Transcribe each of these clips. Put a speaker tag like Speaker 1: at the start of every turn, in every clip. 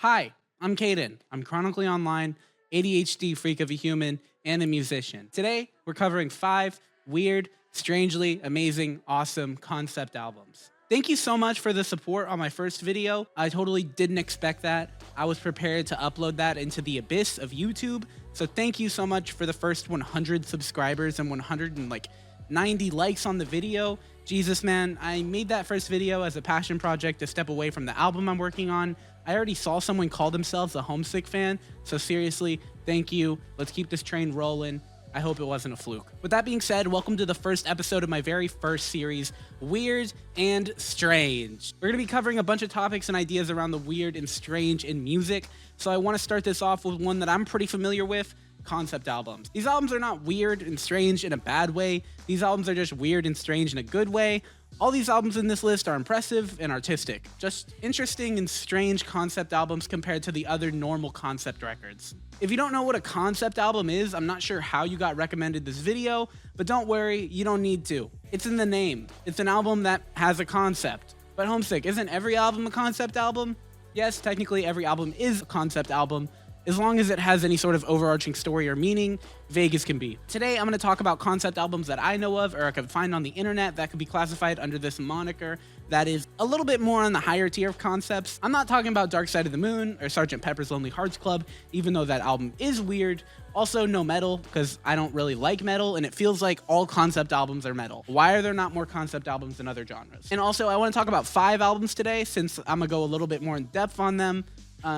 Speaker 1: Hi, I'm Caden. I'm chronically online, ADHD freak of a human, and a musician. Today, we're covering 5 weird, strangely amazing, awesome concept albums. Thank you so much for the support on my first video. I totally didn't expect that. I was prepared to upload that into the abyss of YouTube. So thank you so much for the first 100 subscribers and 190 likes on the video. Jesus, man, I made that first video as a passion project to step away from the album I'm working on. I already saw someone call themselves a Homesick fan, so seriously, thank you. Let's keep this train rolling. I hope it wasn't a fluke. With that being said, welcome to the first episode of my very first series, Weird and Strange. We're gonna be covering a bunch of topics and ideas around the weird and strange in music, so I wanna start this off with one that I'm pretty familiar with, concept albums. These albums are not weird and strange in a bad way. These albums are just weird and strange in a good way. All these albums in this list are impressive and artistic, just interesting and strange concept albums compared to the other normal concept records. If you don't know what a concept album is, I'm not sure how you got recommended this video, but don't worry, you don't need to. It's in the name. It's an album that has a concept. But Homesick, isn't every album a concept album? Yes, technically every album is a concept album, as long as it has any sort of overarching story or meaning, vague as can be. Today, I'm going to talk about concept albums that I know of or I could find on the internet that could be classified under this moniker that is a little bit more on the higher tier of concepts. I'm not talking about Dark Side of the Moon or Sgt. Pepper's Lonely Hearts Club, even though that album is weird. Also, no metal, because I don't really like metal, and it feels like all concept albums are metal. Why are there not more concept albums in other genres? And also, I want to talk about 5 albums today, since I'm going to go a little bit more in depth on them.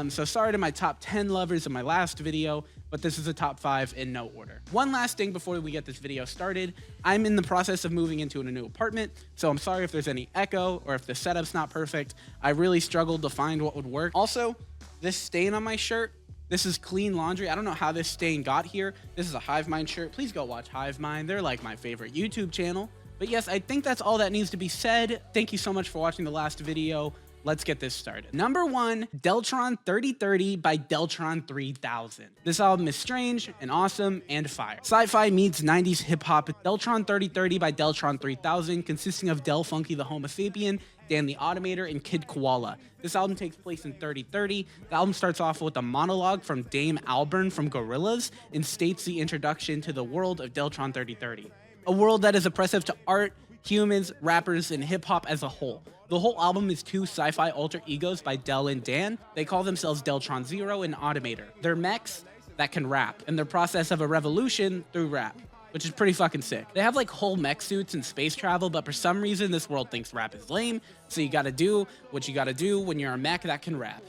Speaker 1: So sorry to my top 10 lovers in my last video, but this is a top 5 in no order. One last thing before we get this video started, I'm in the process of moving into a new apartment, so I'm sorry if there's any echo or if the setup's not perfect. I really struggled to find what would work. Also, this stain on my shirt, this is clean laundry. I don't know how this stain got here. This is a Hive Mind shirt. Please go watch Hive Mind. They're like my favorite YouTube channel. But yes, I think that's all that needs to be said. Thank you so much for watching the last video. Let's get this started. Number 1, Deltron 3030 by Deltron 3000. This album is strange and awesome and fire. Sci-fi meets 90s hip-hop. Deltron 3030 by Deltron 3000, consisting of Del Funky the Homo Sapien, Dan the Automator, and Kid Koala. This album takes place in 3030. The album starts off with a monologue from Dame Albarn from Gorillaz and states the introduction to the world of Deltron 3030. A world that is oppressive to art, humans, rappers, and hip-hop as a whole. The whole album is 2 sci-fi alter egos by Del and Dan. They call themselves Deltron Zero and Automator. They're mechs that can rap, and their process of a revolution through rap, which is pretty fucking sick. They have like whole mech suits and space travel, but for some reason this world thinks rap is lame, so you gotta do what you gotta do when you're a mech that can rap.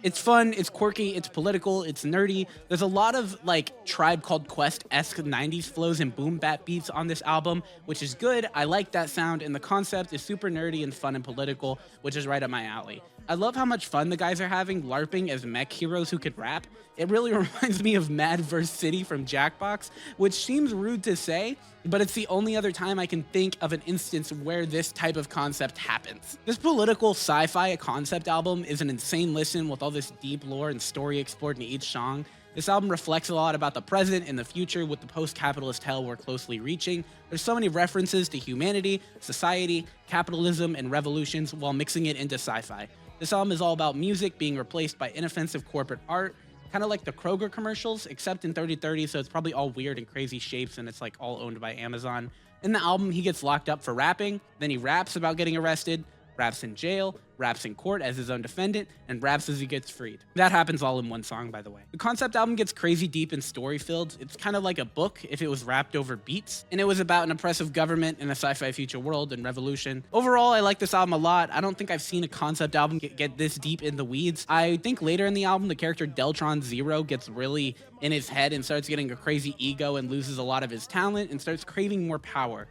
Speaker 1: It's fun, it's quirky, it's political, it's nerdy. There's a lot of like Tribe Called Quest-esque 90s flows and boom bap beats on this album, which is good. I like that sound, and the concept is super nerdy and fun and political, which is right up my alley. I love how much fun the guys are having LARPing as mech heroes who could rap. It really reminds me of Mad vs. City from Jackbox, which seems rude to say, but it's the only other time I can think of an instance where this type of concept happens. This political sci-fi concept album is an insane listen with all this deep lore and story explored in each song. This album reflects a lot about the present and the future with the post-capitalist hell we're closely reaching. There's so many references to humanity, society, capitalism, and revolutions while mixing it into sci-fi. This album is all about music being replaced by inoffensive corporate art, kind of like the Kroger commercials, except in 3030, so it's probably all weird and crazy shapes, and it's like all owned by Amazon. In the album, he gets locked up for rapping, then he raps about getting arrested, raps in jail, raps in court as his own defendant, and raps as he gets freed. That happens all in one song, by the way. The concept album gets crazy deep and story-filled. It's kind of like a book if it was rapped over beats, and it was about an oppressive government in a sci-fi future world and revolution. Overall, I like this album a lot. I don't think I've seen a concept album get this deep in the weeds. I think later in the album, the character Deltron Zero gets really in his head and starts getting a crazy ego and loses a lot of his talent and starts craving more power.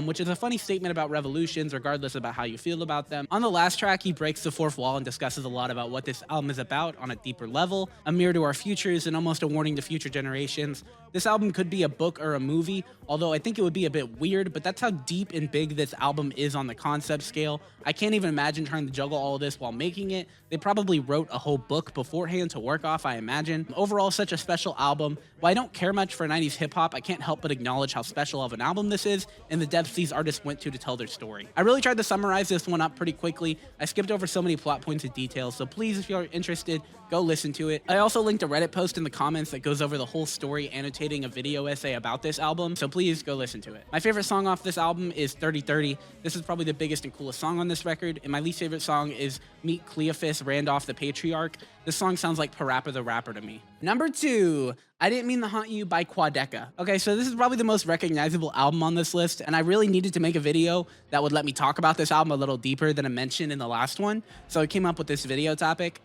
Speaker 1: Which is a funny statement about revolutions, regardless about how you feel about them. On the last track, he breaks the fourth wall and discusses a lot about what this album is about on a deeper level, a mirror to our futures and almost a warning to future generations. This album could be a book or a movie, although I think it would be a bit weird, but that's how deep and big this album is on the concept scale. I can't even imagine trying to juggle all of this while making it. They probably wrote a whole book beforehand to work off, I imagine. Overall, such a special album. While I don't care much for 90s hip-hop, I can't help but acknowledge how special of an album this is, and the steps these artists went to tell their story. I really tried to summarize this one up pretty quickly. I skipped over so many plot points and details, so please, if you're interested, go listen to it. I also linked a Reddit post in the comments that goes over the whole story, annotating a video essay about this album, so please go listen to it. My favorite song off this album is 3030. This is probably the biggest and coolest song on this record, and my least favorite song is Meet Cleophas Randolph the Patriarch. This song sounds like Parappa the Rapper to me. Number 2, I Didn't Mean to Haunt You by Quadeca. Okay, so this is probably the most recognizable album on this list, and I really needed to make a video that would let me talk about this album a little deeper than I mentioned in the last one, so I came up with this video topic.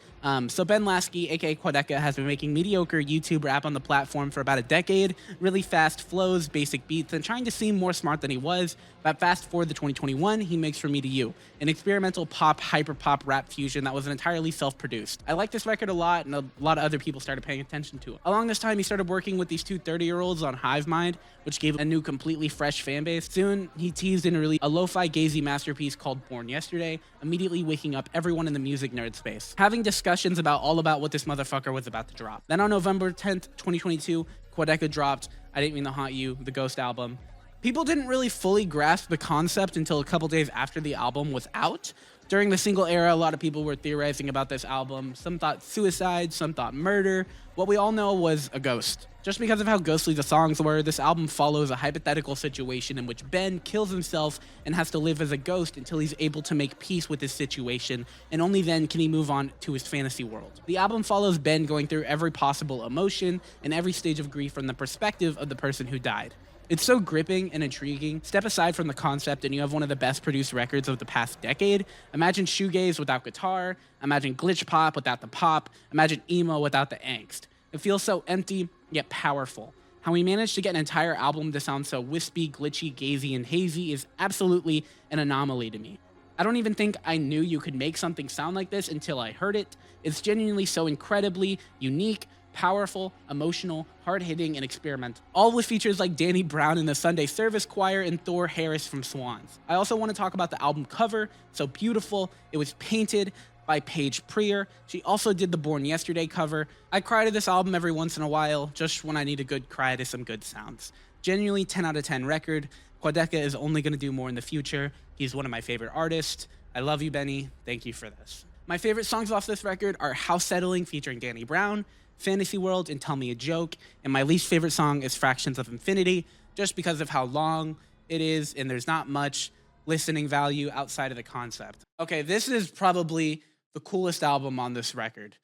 Speaker 1: So Ben Lasky, aka Quadeca, has been making mediocre YouTube rap on the platform for about a decade, really fast flows, basic beats, and trying to seem more smart than he was. But fast forward to 2021, he makes From Me to You, an experimental pop, hyper-pop rap fusion that was entirely self-produced. I like this record a lot, and a lot of other people started paying attention to it. Along this time, he started working with these two 30-year-olds on Hive Mind, which gave a new, completely fresh fan base. Soon, he teased and released a lo-fi gazy masterpiece called Born Yesterday, immediately waking up everyone in the music nerd space, having discussions about what this motherfucker was about to drop. Then on November 10th, 2022, Quadeca dropped I Didn't Mean to Haunt You, the Ghost album. People didn't really fully grasp the concept until a couple days after the album was out. During the single era, a lot of people were theorizing about this album. Some thought suicide, some thought murder. What we all know was a ghost. Just because of how ghostly the songs were, this album follows a hypothetical situation in which Ben kills himself and has to live as a ghost until he's able to make peace with his situation, and only then can he move on to his fantasy world. The album follows Ben going through every possible emotion and every stage of grief from the perspective of the person who died. It's so gripping and intriguing. Step aside from the concept and you have one of the best produced records of the past decade. Imagine shoegaze without guitar. Imagine glitch pop without the pop. Imagine emo without the angst. It feels so empty, yet powerful. How we managed to get an entire album to sound so wispy, glitchy, gazy, and hazy is absolutely an anomaly to me. I don't even think I knew you could make something sound like this until I heard it. It's genuinely so incredibly unique, powerful, emotional, hard-hitting, and experimental. All with features like Danny Brown in the Sunday Service Choir and Thor Harris from Swans. I also want to talk about the album cover. So beautiful. It was painted by Paige Prier. She also did the Born Yesterday cover. I cry to this album every once in a while, just when I need a good cry to some good sounds. Genuinely 10 out of 10 record. Quadeca is only going to do more in the future. He's one of my favorite artists. I love you, Benny. Thank you for this. My favorite songs off this record are House Settling featuring Danny Brown, Fantasy World, and Tell Me a Joke, and my least favorite song is Fractions of Infinity, just because of how long it is and there's not much listening value outside of the concept. Okay, this is probably the coolest album on this record.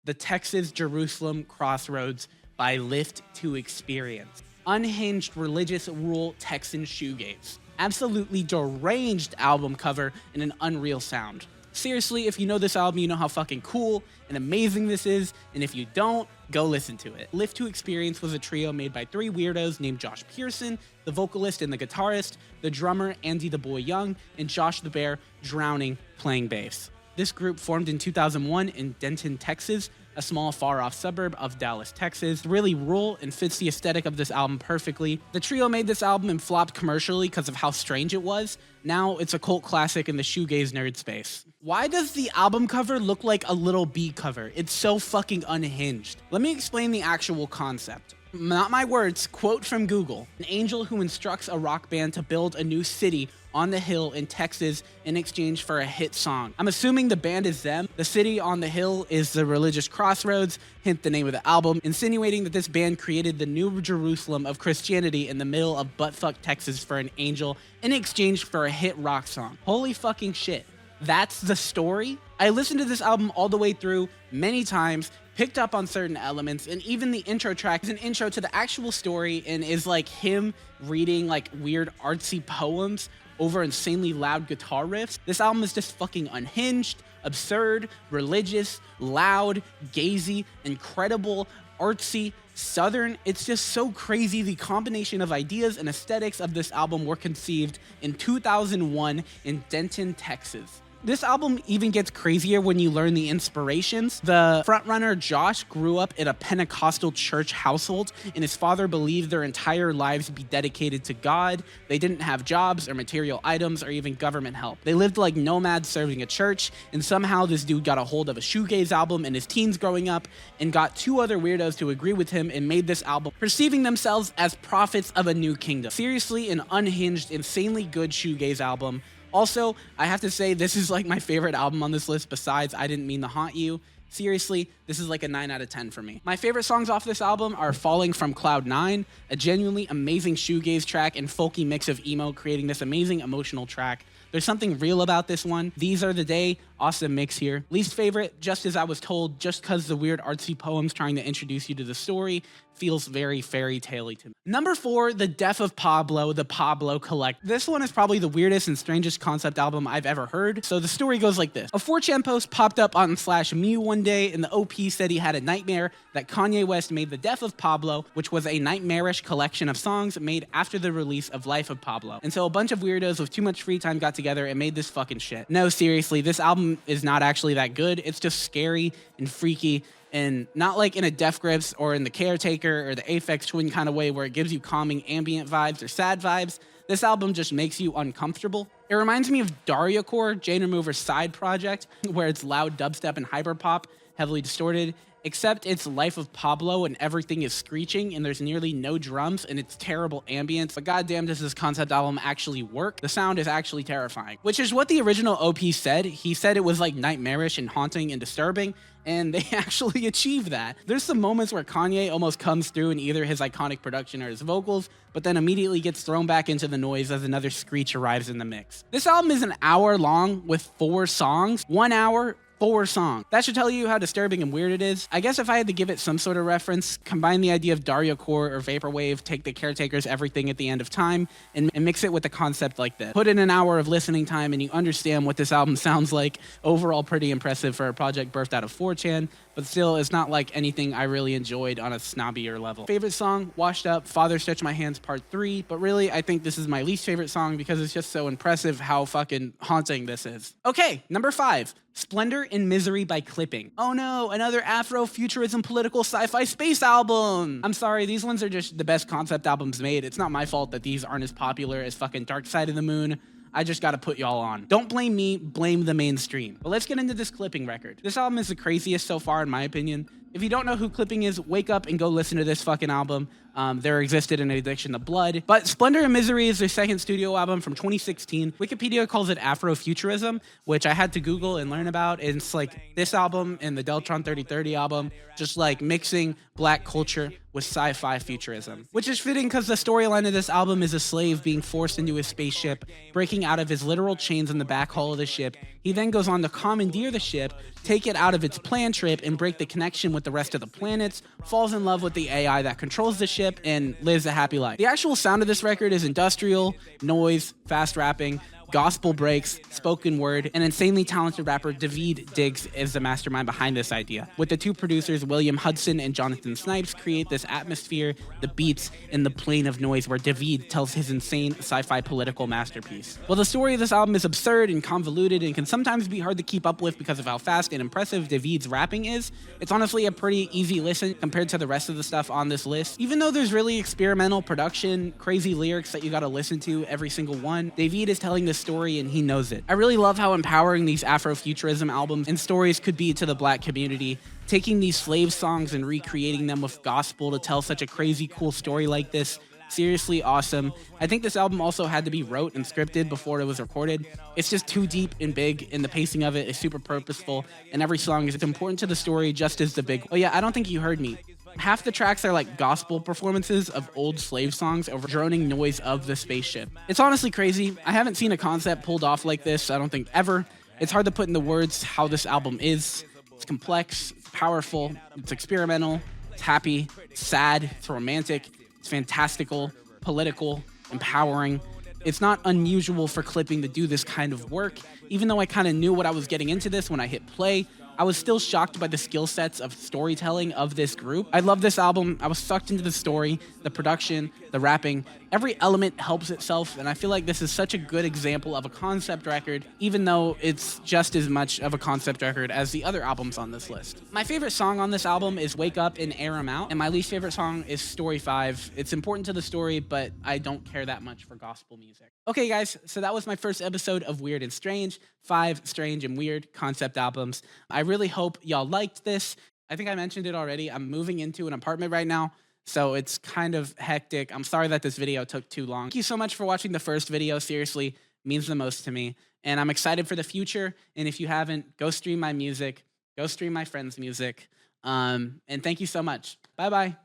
Speaker 1: The Texas Jerusalame Crossroads by Lift to Experience. Unhinged religious rural Texan shoegaze. Absolutely deranged album cover and an unreal sound. Seriously, if you know this album, you know how fucking cool and amazing this is, and if you don't, go listen to it. Lift to Experience was a trio made by 3 weirdos named Josh Pearson, the vocalist and the guitarist, the drummer Andy the Boy Young, and Josh the Bear Drowning playing bass. This group formed in 2001 in Denton, Texas, a small far-off suburb of Dallas, Texas. Really rural and fits the aesthetic of this album perfectly. The trio made this album and flopped commercially because of how strange it was. Now it's a cult classic in the shoegaze nerd space. Why does the album cover look like a Little B cover? It's so fucking unhinged. Let me explain the actual concept. Not my words, quote from Google. An angel who instructs a rock band to build a new city on the hill in Texas in exchange for a hit song. I'm assuming the band is them. The city on the hill is the religious Crossroads, hint the name of the album, insinuating that this band created the new Jerusalem of Christianity in the middle of buttfuck Texas for an angel in exchange for a hit rock song. Holy fucking shit. That's the story? I listened to this album all the way through many times, picked up on certain elements, and even the intro track is an intro to the actual story and is like him reading like weird artsy poems over insanely loud guitar riffs. This album is just fucking unhinged, absurd, religious, loud, gazy, incredible, artsy, southern. It's just so crazy. The combination of ideas and aesthetics of this album were conceived in 2001 in Denton, Texas. This album even gets crazier when you learn the inspirations. The frontrunner Josh grew up in a Pentecostal church household, and his father believed their entire lives would be dedicated to God. They didn't have jobs or material items or even government help. They lived like nomads serving a church, and somehow this dude got a hold of a shoegaze album in his teens growing up and got two other weirdos to agree with him and made this album, perceiving themselves as prophets of a new kingdom. Seriously, an unhinged, insanely good shoegaze album. Also, I have to say, this is like my favorite album on this list besides I Didn't Mean to Haunt You. Seriously, this is like a 9 out of 10 for me. My favorite songs off this album are Falling from Cloud 9, a genuinely amazing shoegaze track and folky mix of emo, creating this amazing emotional track. There's something real about this one. These Are the Day, awesome mix here. Least favorite, Just As I Was Told, just because the weird artsy poems trying to introduce you to the story feels very fairy tale-y to me. Number 4, The Death of Pablo, the Pablo Collect. This one is probably the weirdest and strangest concept album I've ever heard. So the story goes like this. A 4chan post popped up on /me one day, and the OP said he had a nightmare that Kanye West made The Death of Pablo, which was a nightmarish collection of songs made after the release of Life of Pablo. And so a bunch of weirdos with too much free time got together and made this fucking shit. No, seriously, this album is not actually that good. It's just scary and freaky, and not like in a Def Grips or in the Caretaker or the Aphex Twin kind of way where it gives you calming ambient vibes or sad vibes. This album just makes you uncomfortable. It reminds me of Daryacore, Jane Remover's side project, where it's loud dubstep and hyperpop, heavily distorted, except it's Life of Pablo and everything is screeching and there's nearly no drums and it's terrible ambience. But goddamn, does this concept album actually work? The sound is actually terrifying, which is what the original OP said. He said it was like nightmarish and haunting and disturbing, and they actually achieved that. There's some moments where Kanye almost comes through in either his iconic production or his vocals, but then immediately gets thrown back into the noise as another screech arrives in the mix. This album is an hour long with 4 songs. 1 hour, 4 songs. That should tell you how disturbing and weird it is. I guess if I had to give it some sort of reference, combine the idea of Daryacore or Vaporwave, take the Caretaker's Everything at the End of Time, and mix it with a concept like this. Put in an hour of listening time and you understand what this album sounds like. Overall, pretty impressive for a project birthed out of 4chan, but still, it's not like anything I really enjoyed on a snobbier level. Favorite song, Washed Up, Father Stretch My Hands Part 3, but really, I think this is my least favorite song because it's just so impressive how fucking haunting this is. Okay, number 5, Splendor and Misery by Clipping. Oh no, another Afro-futurism political sci-fi space album! I'm sorry, these ones are just the best concept albums made. It's not my fault that these aren't as popular as fucking Dark Side of the Moon. I just gotta put y'all on. Don't blame me, blame the mainstream. But let's get into this Clipping record. This album is the craziest so far in my opinion. If you don't know who Clipping is, wake up and go listen to this fucking album. There existed an addiction to blood. But Splendor and Misery is their second studio album from 2016. Wikipedia calls it Afrofuturism, which I had to Google and learn about. And it's like this album and the Deltron 3030 album, just like mixing black culture with sci-fi futurism. Which is fitting because the storyline of this album is a slave being forced into his spaceship, breaking out of his literal chains in the back hull of the ship. He then goes on to commandeer the ship, take it out of its planned trip, and break the connection with the rest of the planets, falls in love with the AI that controls the ship, and lives a happy life. The actual sound of this record is industrial, noise, fast rapping, gospel breaks, spoken word, and insanely talented rapper David Diggs is the mastermind behind this idea. With the two producers, William Hudson and Jonathan Snipes, create this atmosphere, the beats, and the plane of noise where David tells his insane sci-fi political masterpiece. While the story of this album is absurd and convoluted and can sometimes be hard to keep up with because of how fast and impressive David's rapping is, it's honestly a pretty easy listen compared to the rest of the stuff on this list. Even though there's really experimental production, crazy lyrics that you gotta listen to every single one, David is telling this story and he knows it. I really love how empowering these Afrofuturism albums and stories could be to the black community, taking these slave songs and recreating them with gospel to tell such a crazy cool story like this. Seriously awesome. I think this album also had to be wrote and scripted before it was recorded. It's just too deep and big, and the pacing of it is super purposeful, and every song is important to the story just as the big. Oh yeah, I don't think you heard me. Half the tracks are like gospel performances of old slave songs over droning noise of the spaceship. It's honestly crazy. I haven't seen a concept pulled off like this, I don't think ever. It's hard to put into words how this album is. It's complex, it's powerful, it's experimental, it's happy, it's sad, it's romantic, it's fantastical, political, empowering. It's not unusual for Clipping to do this kind of work. Even though I kind of knew what I was getting into this when I hit play, I was still shocked by the skill sets of storytelling of this group. I love this album. I was sucked into the story, the production, the rapping. Every element helps itself, and I feel like this is such a good example of a concept record, even though it's just as much of a concept record as the other albums on this list. My favorite song on this album is Wake Up and Air 'Em Out, and my least favorite song is Story 5. It's important to the story, but I don't care that much for gospel music. Okay, guys, so that was my first episode of Weird and Strange, 5 strange and weird concept albums. I really hope y'all liked this. I think I mentioned it already. I'm moving into an apartment right now, so it's kind of hectic. I'm sorry that this video took too long. Thank you so much for watching the first video. Seriously, means the most to me. And I'm excited for the future. And if you haven't, go stream my music. Go stream my friends' music. And thank you so much. Bye-bye.